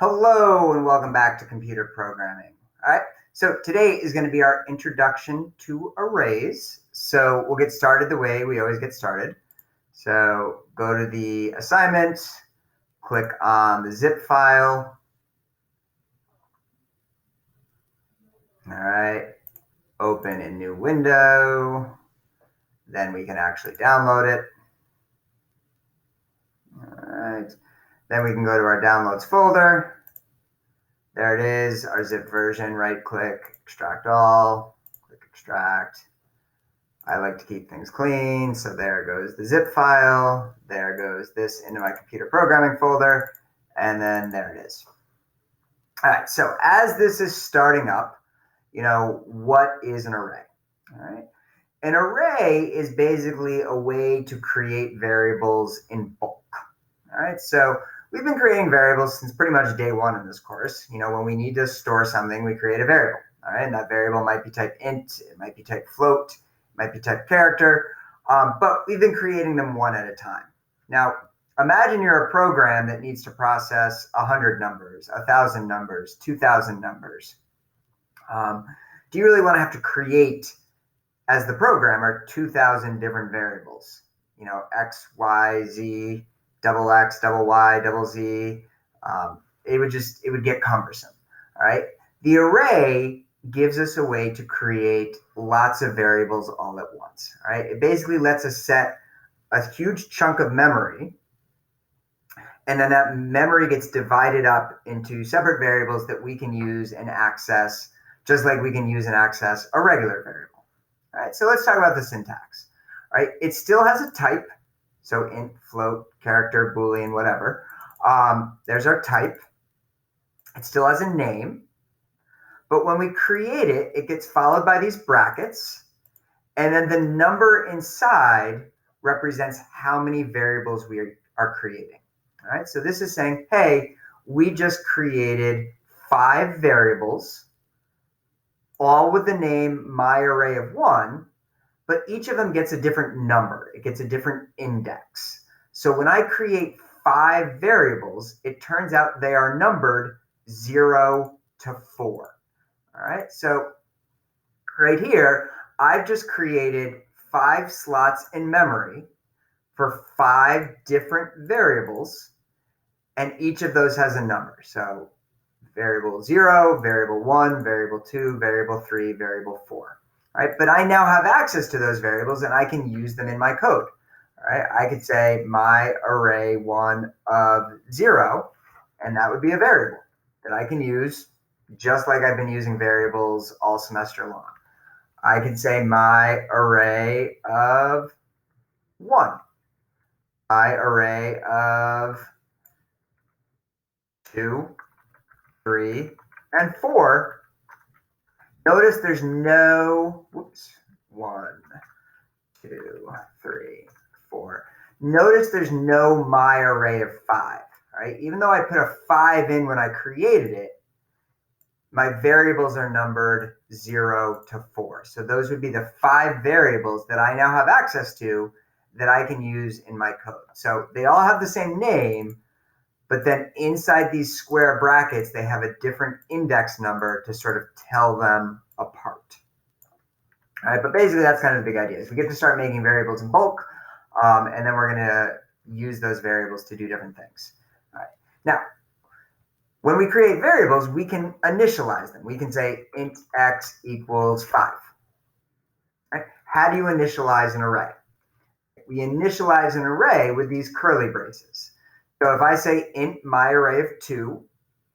Hello and welcome back to computer programming. All right, so today is going to be our introduction to arrays. So we'll get started the way we always get started. So go to the assignment, click on the zip file. All right, open a new window. Then we can actually download it. All right, then we can go to our downloads folder. There it is, our zip version. Right click, extract all, click extract. I like to keep things clean, so there goes the zip file. There goes this into my computer programming folder, and then there it is. All right, so as this is starting up, what is an array? All right, an array is basically a way to create variables in bulk. All right, so we've been creating variables since pretty much day one in this course. When we need to store something, we create a variable. All right, and that variable might be type int, it might be type float, it might be type character, but we've been creating them one at a time. Now, imagine you're a program that needs to process 100 numbers, 1,000 numbers, 2,000 numbers. Do you really want to have to create, as the programmer, 2,000 different variables? X, Y, Z, double X, double Y, double Z. It would get cumbersome. All right. The array gives us a way to create lots of variables all at once. All right. It basically lets us set a huge chunk of memory, and then that memory gets divided up into separate variables that we can use and access, just like we can use and access a regular variable. All right. So let's talk about the syntax. All right. It still has a type. So int, float, character, Boolean, whatever. There's our type. It still has a name. But when we create it, it gets followed by these brackets. And then the number inside represents how many variables we are creating. All right, so this is saying, hey, we just created 5 variables, all with the name myArray1. But each of them gets a different number. It gets a different index. So when I create 5 variables, it turns out they are numbered 0 to 4. All right, so right here, I've just created 5 slots in memory for 5 different variables, and each of those has a number. So variable 0, variable 1, variable 2, variable 3, variable 4. All right, but I now have access to those variables and I can use them in my code. All right, I could say my array1 of 0, and that would be a variable that I can use just like I've been using variables all semester long. I could say my array of 1, my array of 2, 3, and 4. Notice there's no, 1, 2, 3, 4. Notice there's no my array of 5, right? Even though I put a 5 in when I created it, my variables are numbered 0 to 4. So those would be the 5 variables that I now have access to that I can use in my code. So they all have the same name, but then inside these square brackets, they have a different index number to sort of tell them apart. All right, but basically that's kind of the big idea. Is we get to start making variables in bulk, and then we're going to use those variables to do different things. All right. Now, when we create variables, we can initialize them. We can say int x equals 5. Right? How do you initialize an array? We initialize an array with these curly braces. So if I say int my array of 2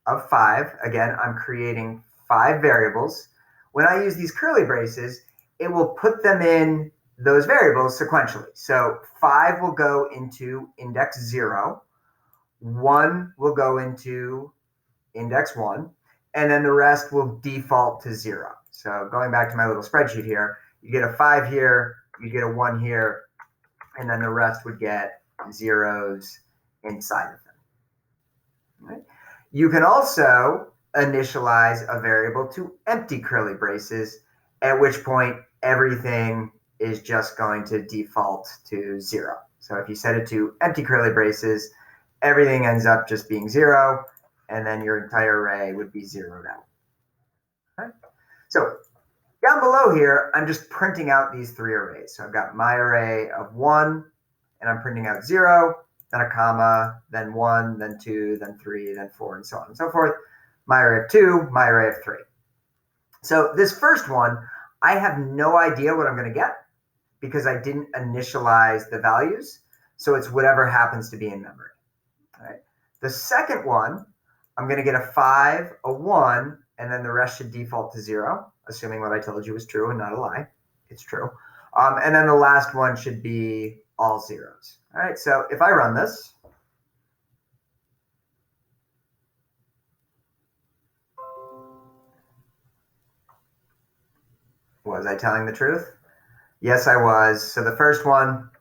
of 5, again, I'm creating 5 variables. When I use these curly braces, it will put them in those variables sequentially. So 5 will go into index 0, 1 will go into index 1, and then the rest will default to 0. So going back to my little spreadsheet here, you get a 5 here, you get a 1 here, and then the rest would get zeros inside of them. Right? You can also initialize a variable to empty curly braces, at which point everything is just going to default to 0. So if you set it to empty curly braces, everything ends up just being 0. and then your entire array would be zeroed out. Okay? So down below here, I'm just printing out these three arrays. So I've got my array of 1, and I'm printing out 0, then a comma, then 1, then 2, then 3, then 4, and so on and so forth. My array of 2, my array of 3. So this first one, I have no idea what I'm going to get because I didn't initialize the values. So it's whatever happens to be in memory. All right. The second one, I'm going to get a 5, a 1, and then the rest should default to 0, assuming what I told you was true and not a lie. It's true. And then the last one should be all zeros. All right, so if I run this, was I telling the truth? Yes, I was. So the first one,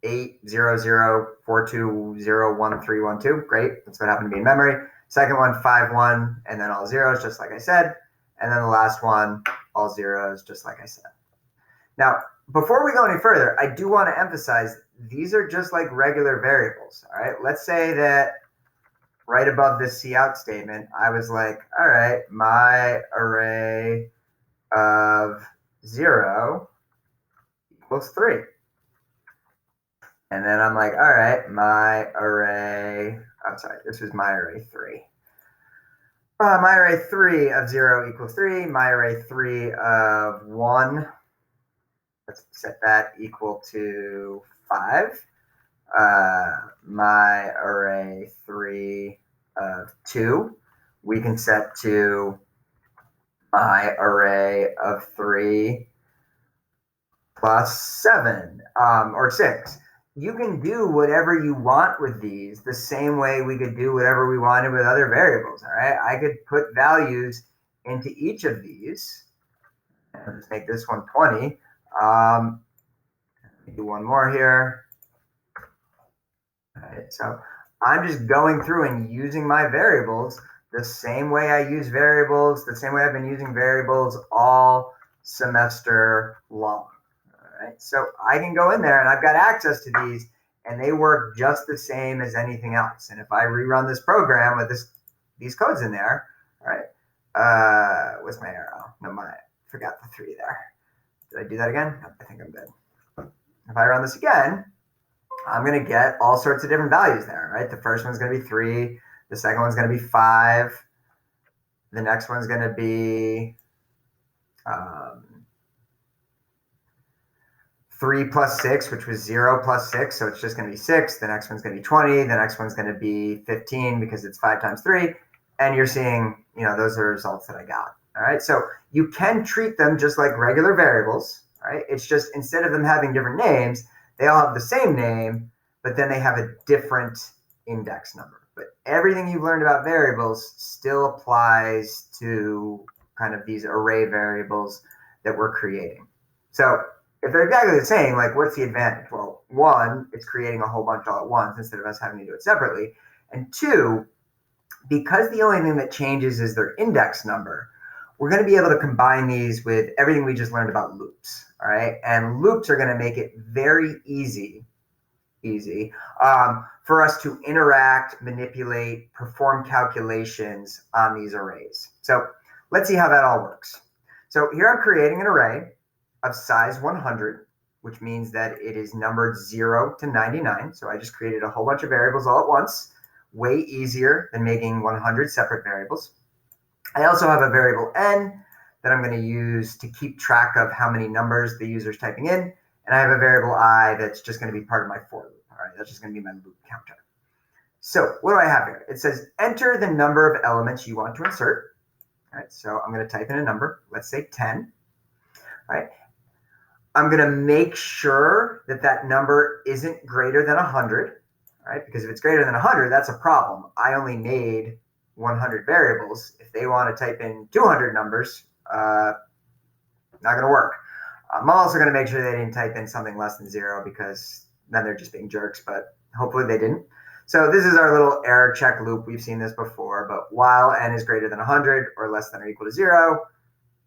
80042011312. Great. That's what happened to be in memory. Second one, 51, and then all zeros, just like I said. And then the last one, all zeros, just like I said. Now, before we go any further, I do want to emphasize these are just like regular variables. All right. Let's say that right above this cout statement, I was like, all right, my array of 0 equals 3. And then I'm like, all right, my array, I'm sorry, this was my array 3. My array 3 of 0 equals 3. My array 3 of 1, let's set that equal to 5. My array 3 of 2, we can set to my array of 3 plus 7, or 6. You can do whatever you want with these the same way we could do whatever we wanted with other variables, all right? I could put values into each of these. Let's make this one 20. Do one more here. All right, so I'm just going through and using my variables the same way I use variables, the same way I've been using variables all semester long. All right, so I can go in there and I've got access to these and they work just the same as anything else. And if I rerun this program with these codes in there, all right, what's my arrow? No, forgot the 3 there. Did I do that again? I think I'm good. If I run this again, I'm going to get all sorts of different values there, right? The first one's going to be 3. The second one's going to be 5. The next one's going to be 3 plus 6, which was 0 plus 6. So it's just going to be 6. The next one's going to be 20. The next one's going to be 15 because it's 5 times 3. And you're seeing, those are the results that I got. All right. So you can treat them just like regular variables, right? It's just instead of them having different names, they all have the same name, but then they have a different index number. But everything you've learned about variables still applies to kind of these array variables that we're creating. So if they're exactly the same, like what's the advantage? Well, 1, it's creating a whole bunch all at once instead of us having to do it separately. And 2, because the only thing that changes is their index number, we're going to be able to combine these with everything we just learned about loops. All right. And loops are going to make it very easy for us to interact, manipulate, perform calculations on these arrays. So let's see how that all works. So here I'm creating an array of size 100, which means that it is numbered 0 to 99. So I just created a whole bunch of variables all at once, way easier than making 100 separate variables. I also have a variable n that I'm going to use to keep track of how many numbers the user is typing in. And I have a variable I that's just going to be part of my for loop. All right, that's just going to be my loop counter. So what do I have here? It says enter the number of elements you want to insert. All right, so I'm going to type in a number. Let's say 10. All right. I'm going to make sure that that number isn't greater than 100. All right, because if it's greater than 100, that's a problem. I only made 100 variables. If they want to type in 200 numbers, not going to work. I'm also going to make sure they didn't type in something less than 0 because then they're just being jerks, but hopefully they didn't. So this is our little error check loop. We've seen this before, but while n is greater than 100 or less than or equal to 0,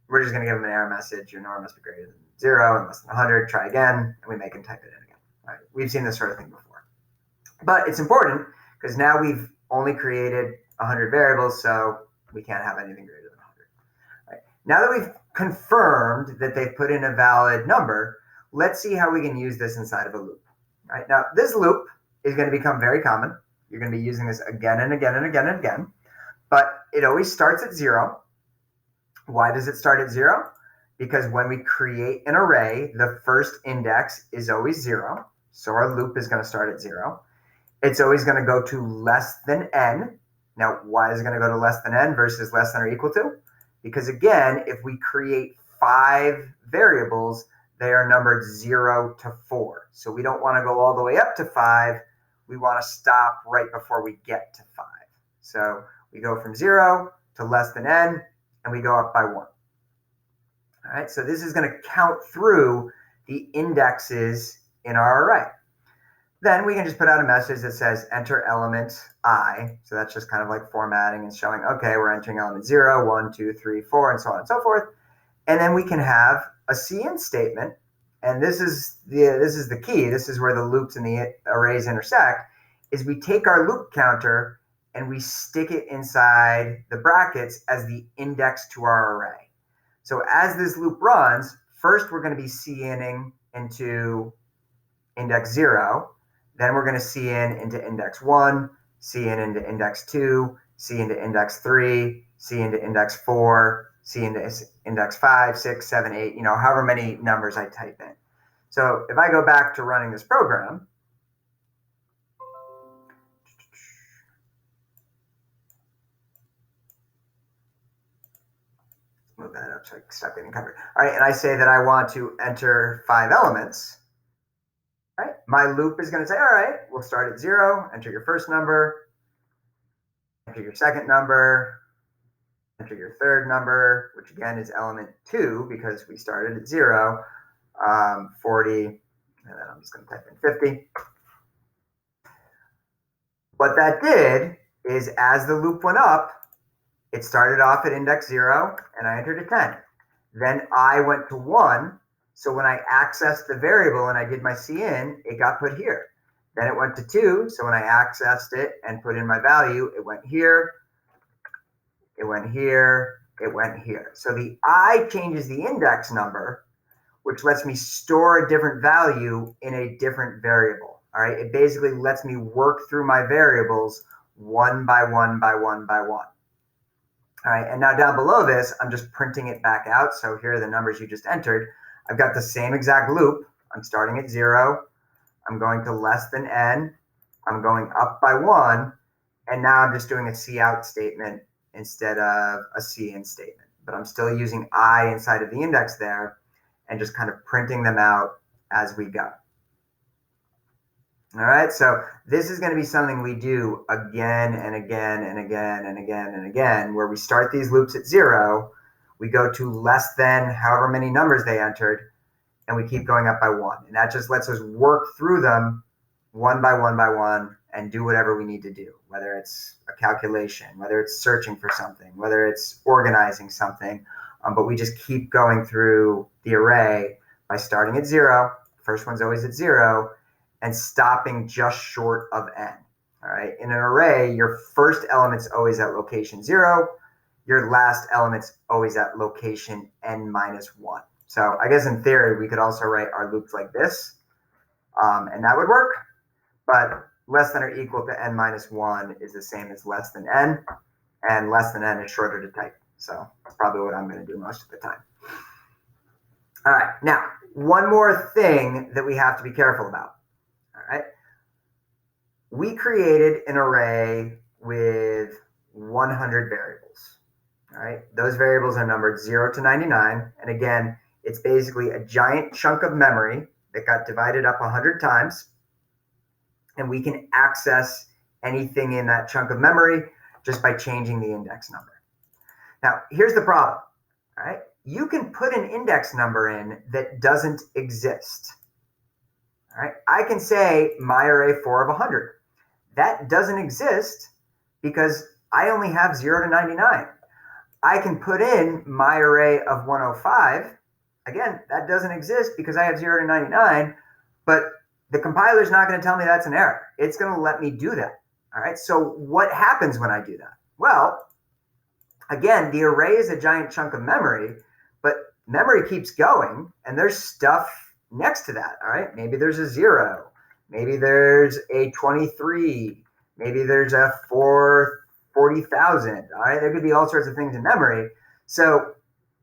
we're just going to give them an error message. Your number must be greater than 0 and less than 100. Try again, and we make them type it in again. All right. We've seen this sort of thing before. But it's important because now we've only created 100 variables, so we can't have anything greater than 100. Right. Now that we've confirmed that they've put in a valid number, let's see how we can use this inside of a loop. Right. Now, this loop is going to become very common. You're going to be using this again and again and again and again, but it always starts at 0. Why does it start at 0? Because when we create an array, the first index is always 0. So our loop is going to start at 0. It's always going to go to less than n. Now, why is it going to go to less than n versus less than or equal to? Because again, if we create 5 variables, they are numbered 0 to 4. So we don't want to go all the way up to 5. We want to stop right before we get to 5. So we go from 0 to less than n, and we go up by 1. All right, so this is going to count through the indexes in our array. Then we can just put out a message that says enter element I. So that's just kind of like formatting and showing, okay, we're entering element 0, 1, 2, 3, 4, and so on and so forth. And then we can have a cin statement. And this is the key. This is where the loops and the arrays intersect, is we take our loop counter and we stick it inside the brackets as the index to our array. So as this loop runs, first we're going to be cinning into index 0. Then we're going to cin into index 1, cin into index 2, cin into index 3, cin into index 4, cin into index 5, 6, 7, 8, however many numbers I type in. So if I go back to running this program, move that up so I can stop getting covered. All right, and I say that I want to enter 5 elements. All right, my loop is going to say, all right, we'll start at 0, enter your first number, enter your second number, enter your third number, which again is element 2 because we started at 0, 40, and then I'm just going to type in 50. What that did is as the loop went up, it started off at index 0, and I entered a 10. Then I went to 1, so when I accessed the variable and I did my cin, it got put here. Then it went to 2, so when I accessed it and put in my value, it went here, it went here, it went here. So the I changes the index number, which lets me store a different value in a different variable. All right, it basically lets me work through my variables one by one by one by one. All right, and now down below this, I'm just printing it back out. So here are the numbers you just entered. I've got the same exact loop. I'm starting at 0. I'm going to less than n. I'm going up by 1. And now I'm just doing a cout statement instead of a cin statement. But I'm still using I inside of the index there and just kind of printing them out as we go. All right, so this is going to be something we do again and again and again and again and again, where we start these loops at 0, we go to less than however many numbers they entered, and we keep going up by 1. And that just lets us work through them one by one by one and do whatever we need to do, whether it's a calculation, whether it's searching for something, whether it's organizing something. But we just keep going through the array by starting at 0. First one's always at 0. And stopping just short of n. All right. In an array, your first element's always at location 0. Your last element's always at location n minus 1. So I guess in theory, we could also write our loops like this, and that would work. But less than or equal to n minus 1 is the same as less than n, and less than n is shorter to type. So that's probably what I'm going to do most of the time. All right. Now, one more thing that we have to be careful about. All right. We created an array with 100 variables. All right. Those variables are numbered 0 to 99. And again, it's basically a giant chunk of memory that got divided up 100 times. And we can access anything in that chunk of memory just by changing the index number. Now, here's the problem. All right. You can put an index number in that doesn't exist. All right, I can say my array 4 of 100. That doesn't exist because I only have 0 to 99. I can put in my array of 105. Again, that doesn't exist because I have 0 to 99, but the compiler's not going to tell me that's an error. It's going to let me do that. All right, so what happens when I do that? Well, again, the array is a giant chunk of memory, but memory keeps going, and there's stuff next to that, all right? Maybe there's a 0. Maybe there's a 23. Maybe there's a 40,000, all right? There could be all sorts of things in memory. So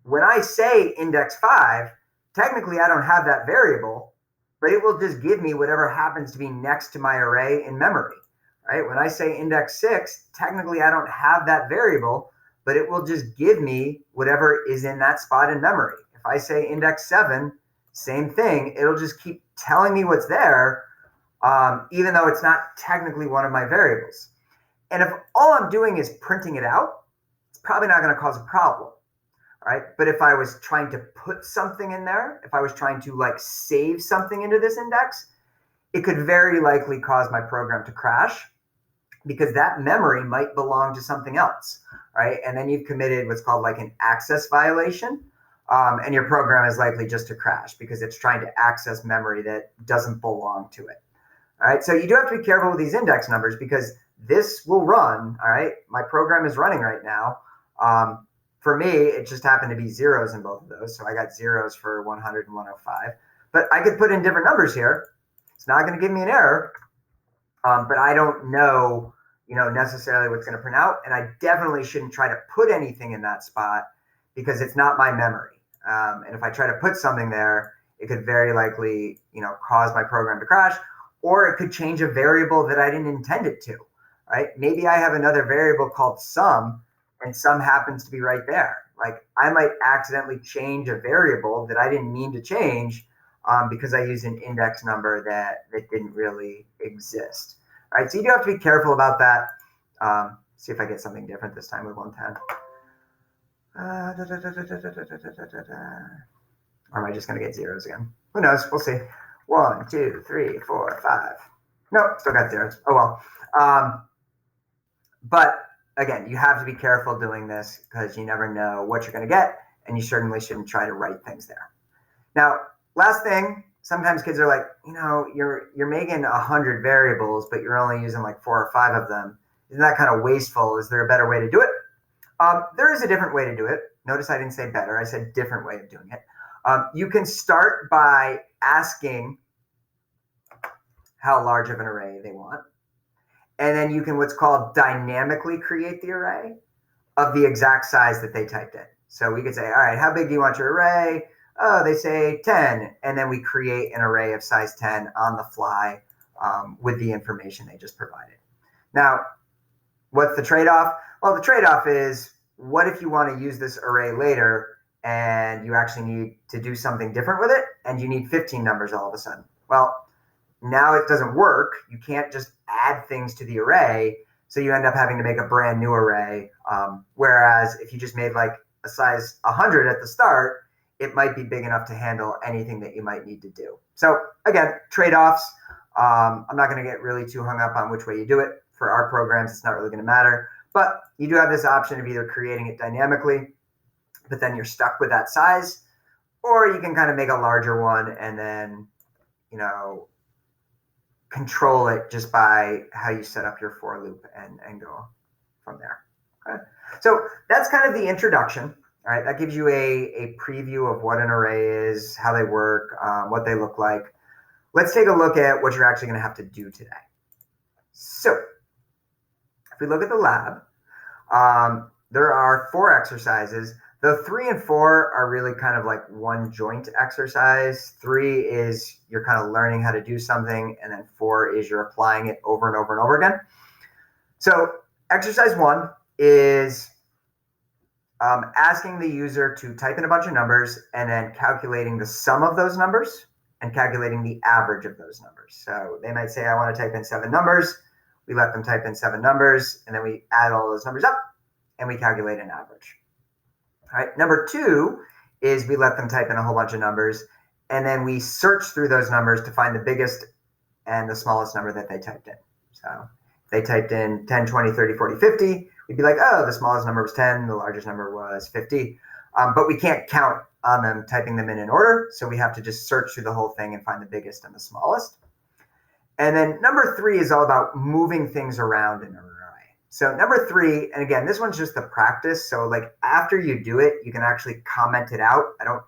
when I say index 5, technically I don't have that variable, but it will just give me whatever happens to be next to my array in memory, right? When I say index 6, technically I don't have that variable, but it will just give me whatever is in that spot in memory. If I say index 7, same thing. It'll just keep telling me what's there, even though it's not technically one of my variables. And if all I'm doing is printing it out, it's probably not going to cause a problem, right? But if I was trying to put something in there, if I was trying to like save something into this index, it could very likely cause my program to crash because that memory might belong to something else, right? And then you've committed what's called like an access violation, and your program is likely just to crash because it's trying to access memory that doesn't belong to it. All right, so you do have to be careful with these index numbers because this will run, all right? My program is running right now. For me, it just happened to be zeros in both of those. So I got zeros for 100 and 105. But I could put in different numbers here. It's not going to give me an error, but I don't know, necessarily what's going to print out. And I definitely shouldn't try to put anything in that spot because it's not my memory. And if I try to put something there, it could very likely, cause my program to crash, or it could change a variable that I didn't intend it to, right? Maybe I have another variable called sum, and sum happens to be right there. Like I might accidentally change a variable that I didn't mean to change because I used an index number that didn't really exist. All right, so you do have to be careful about that. See if I get something different this time with 110. Or am I just going to get zeros again? Who knows? We'll see. 1, 2, 3, 4, 5. Nope, still got zeros. Oh well. But again, you have to be careful doing this because you never know what you're going to get, and you certainly shouldn't try to write things there. Now, last thing, sometimes kids are like, you're making 100 variables, but you're only using like 4 or 5 of them. Isn't that kind of wasteful? Is there a better way to do it? There is a different way to do it. Notice I didn't say better. I said different way of doing it. You can start by asking how large of an array they want. And then you can what's called dynamically create the array of the exact size that they typed in. So we could say, all right, how big do you want your array? Oh, they say 10. And then we create an array of size 10 on the fly with the information they just provided. Now, what's the trade-off? Well, the trade-off is what if you want to use this array later and you actually need to do something different with it and you need 15 numbers all of a sudden? Well, now it doesn't work. You can't just add things to the array. So you end up having to make a brand new array. Whereas if you just made like a size 100 at the start, it might be big enough to handle anything that you might need to do. So again, trade-offs. I'm not going to get really too hung up on which way you do it. For our programs, it's not really going to matter. But you do have this option of either creating it dynamically, but then you're stuck with that size, or you can kind of make a larger one and then, control it just by how you set up your for loop and go from there. Okay. So that's kind of the introduction. All right. That gives you a preview of what an array is, how they work, what they look like. Let's take a look at what you're actually going to have to do today. So if we look at the lab, there are 4 exercises. The 3 and 4 are really kind of like one joint exercise. 3 is you're kind of learning how to do something, and then 4 is you're applying it over and over and over again. So exercise 1 is asking the user to type in a bunch of numbers and then calculating the sum of those numbers and calculating the average of those numbers. So they might say, I want to type in 7 numbers. We let them type in 7 numbers, and then we add all those numbers up, and we calculate an average. All right. Number 2 is we let them type in a whole bunch of numbers, and then we search through those numbers to find the biggest and the smallest number that they typed in. So if they typed in 10, 20, 30, 40, 50, we'd be like, oh, the smallest number was 10, the largest number was 50. But we can't count on them typing them in order, so we have to just search through the whole thing and find the biggest and the smallest. And then number 3 is all about moving things around in an array. So number 3, and again, this one's just the practice. So like after you do it, you can actually comment it out. I don't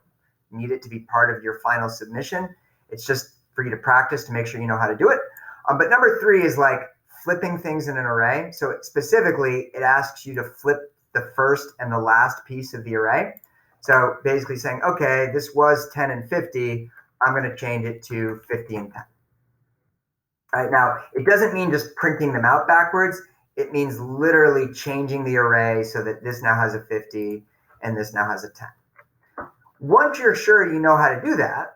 need it to be part of your final submission. It's just for you to practice to make sure you know how to do it. But number 3 is like flipping things in an array. So specifically, it asks you to flip the first and the last piece of the array. So basically saying, okay, this was 10 and 50. I'm going to change it to 50 and 10. All right, now, it doesn't mean just printing them out backwards. It means literally changing the array so that this now has a 50 and this now has a 10. Once you're sure you know how to do that,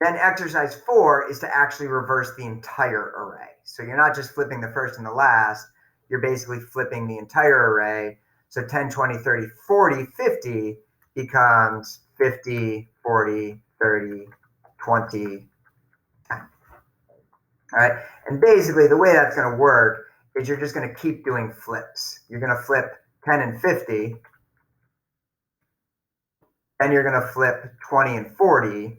then exercise 4 is to actually reverse the entire array. So you're not just flipping the first and the last, you're basically flipping the entire array. So 10, 20, 30, 40, 50 becomes 50, 40, 30, 20, 10. All right, and basically the way that's going to work is you're just going to keep doing flips. You're going to flip 10 and 50, then you're going to flip 20 and 40,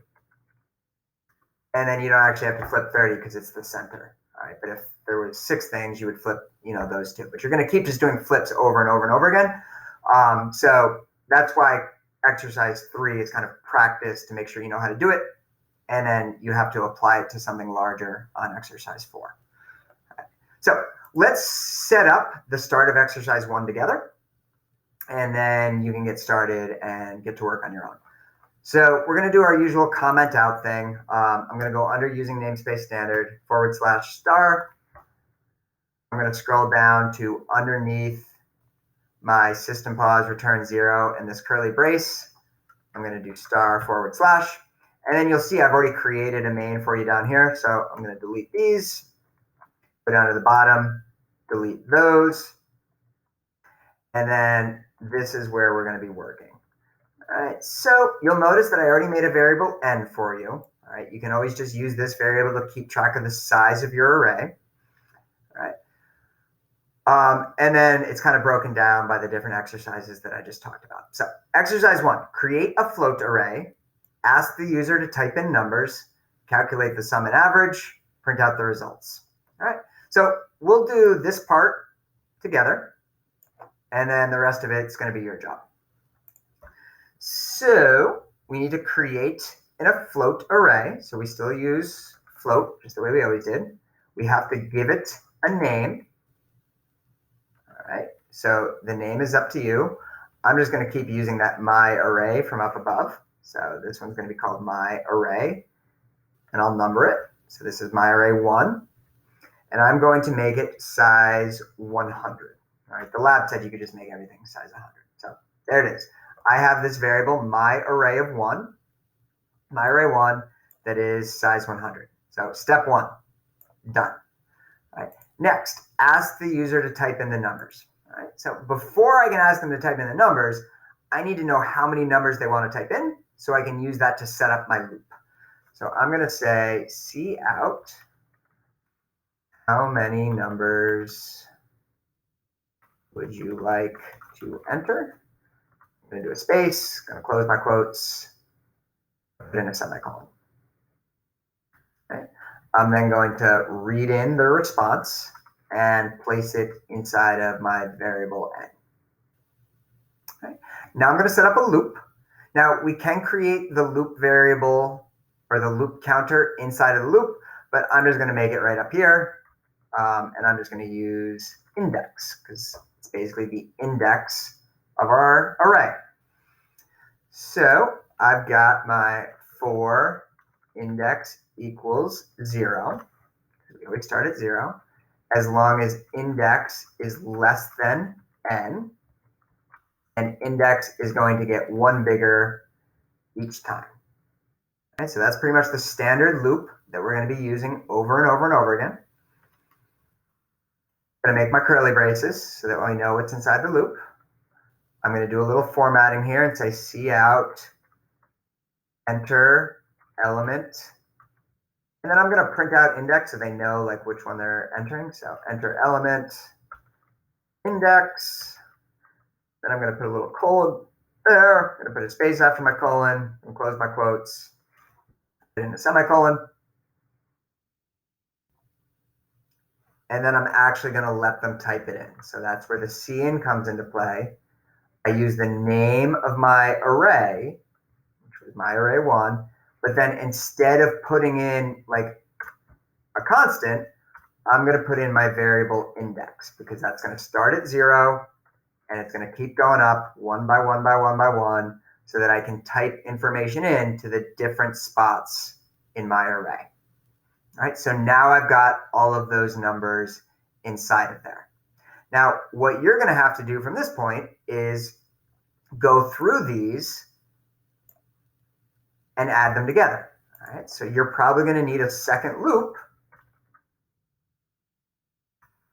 and then you don't actually have to flip 30 because it's the center. All right, but if there were 6 things, you would flip, those 2. But you're going to keep just doing flips over and over and over again. So that's why exercise 3 is kind of practice to make sure you know how to do it, and then you have to apply it to something larger on exercise 4. Right. So let's set up the start of exercise 1 together, and then you can get started and get to work on your own. So we're going to do our usual comment out thing. I'm going to go under using namespace standard / star. I'm going to scroll down to underneath my system pause return 0 and this curly brace. I'm going to do star / and then you'll see I've already created a main for you down here. So I'm going to delete these, go down to the bottom, delete those, and then this is where we're going to be working. All right, so you'll notice that I already made a variable n for you. All right, you can always just use this variable to keep track of the size of your array. All right, and then it's kind of broken down by the different exercises that I just talked about. So exercise 1, create a float array, ask the user to type in numbers, calculate the sum and average, print out the results. All right, so we'll do this part together, and then the rest of it's going to be your job. So we need to create in a float array. So we still use float, just the way we always did. We have to give it a name. All right, so the name is up to you. I'm just going to keep using that my array from up above. So this one's going to be called my array, and I'll number it. So this is my array 1, and I'm going to make it size 100. All right, the lab said you could just make everything size 100. So there it is. I have this variable, my array of 1, that is size 100. So step 1, done. All right. Next, ask the user to type in the numbers. All right. So before I can ask them to type in the numbers, I need to know how many numbers they want to type in so I can use that to set up my loop. So I'm going to say cout how many numbers would you like to enter? I'm going to do a space, going to close my quotes, put in a semicolon. Okay. I'm then going to read in the response and place it inside of my variable n. Okay. Now I'm going to set up a loop. Now we can create the loop variable or the loop counter inside of the loop, but I'm just going to make it right up here. And I'm just going to use index because it's basically the index of our array. So I've got my for index equals 0. We always start at 0. As long as index is less than n, and index is going to get 1 bigger each time. Okay, so that's pretty much the standard loop that we're going to be using over and over and over again. I'm going to make my curly braces so that I know what's inside the loop. I'm going to do a little formatting here and say cout enter element. And then I'm going to print out index so they know like which one they're entering. So enter element index. Then I'm going to put a little colon there. I'm going to put a space after my colon and close my quotes. Put in a semicolon. and then I'm actually going to let them type it in. So that's where the cin comes into play. I use the name of my array, which was my array 1, but then instead of putting in like a constant, I'm going to put in my variable index, because that's going to start at 0 and it's going to keep going up 1 by 1 by 1 by 1, so that I can type information in to the different spots in my array. All right, so now I've got all of those numbers inside of there. Now, what you're going to have to do from this point is go through these and add them together. All right, so you're probably going to need a second loop.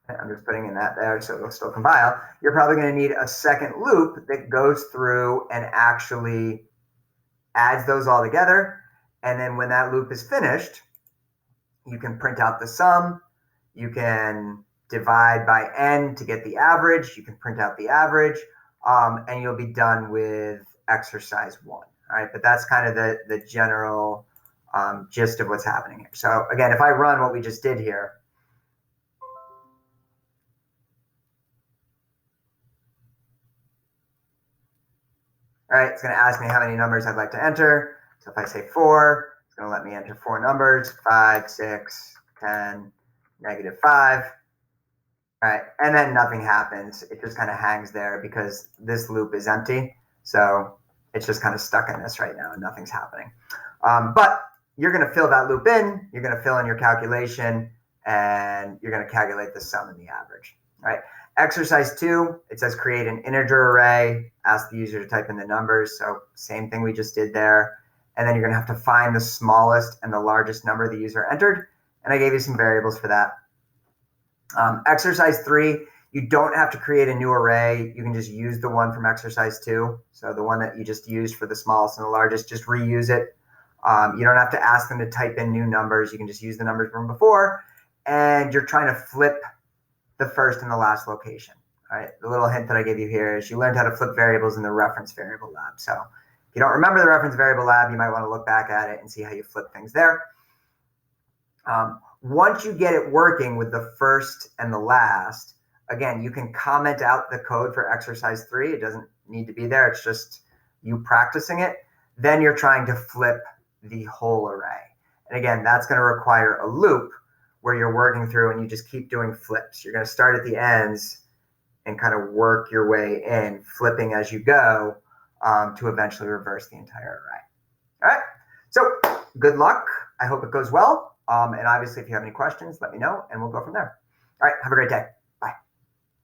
I'm just putting in that there so it'll still compile. You're probably going to need a second loop that goes through and actually adds those all together. And then when that loop is finished, you can print out the sum. You can divide by n to get the average. You can print out the average, and you'll be done with exercise 1. All right, but that's kind of the general gist of what's happening here. So again, if I run what we just did here, all right, it's going to ask me how many numbers I'd like to enter. So if I say 4, it's going to let me enter 4 numbers, 5, 6, 10, -5. All right, and then nothing happens. It just kind of hangs there because this loop is empty. So it's just kind of stuck in this right now and nothing's happening. But you're going to fill that loop in. You're going to fill in your calculation, and you're going to calculate the sum and the average. All right. Exercise 2, it says create an integer array, ask the user to type in the numbers. So same thing we just did there. And then you're going to have to find the smallest and the largest number the user entered. And I gave you some variables for that. Exercise 3, you don't have to create a new array. You can just use the one from exercise 2. So the one that you just used for the smallest and the largest, just reuse it. You don't have to ask them to type in new numbers. You can just use the numbers from before. And you're trying to flip the first and the last location. All right. The little hint that I gave you here is you learned how to flip variables in the reference variable lab. So if you don't remember the reference variable lab, you might want to look back at it and see how you flip things there. Once you get it working with the first and the last, again, you can comment out the code for exercise 3. It doesn't need to be there. It's just you practicing it. Then you're trying to flip the whole array. And again, that's going to require a loop where you're working through and you just keep doing flips. You're going to start at the ends and kind of work your way in, flipping as you go to eventually reverse the entire array. All right. So good luck. I hope it goes well. And obviously, if you have any questions, let me know, and we'll go from there. All right. Have a great day.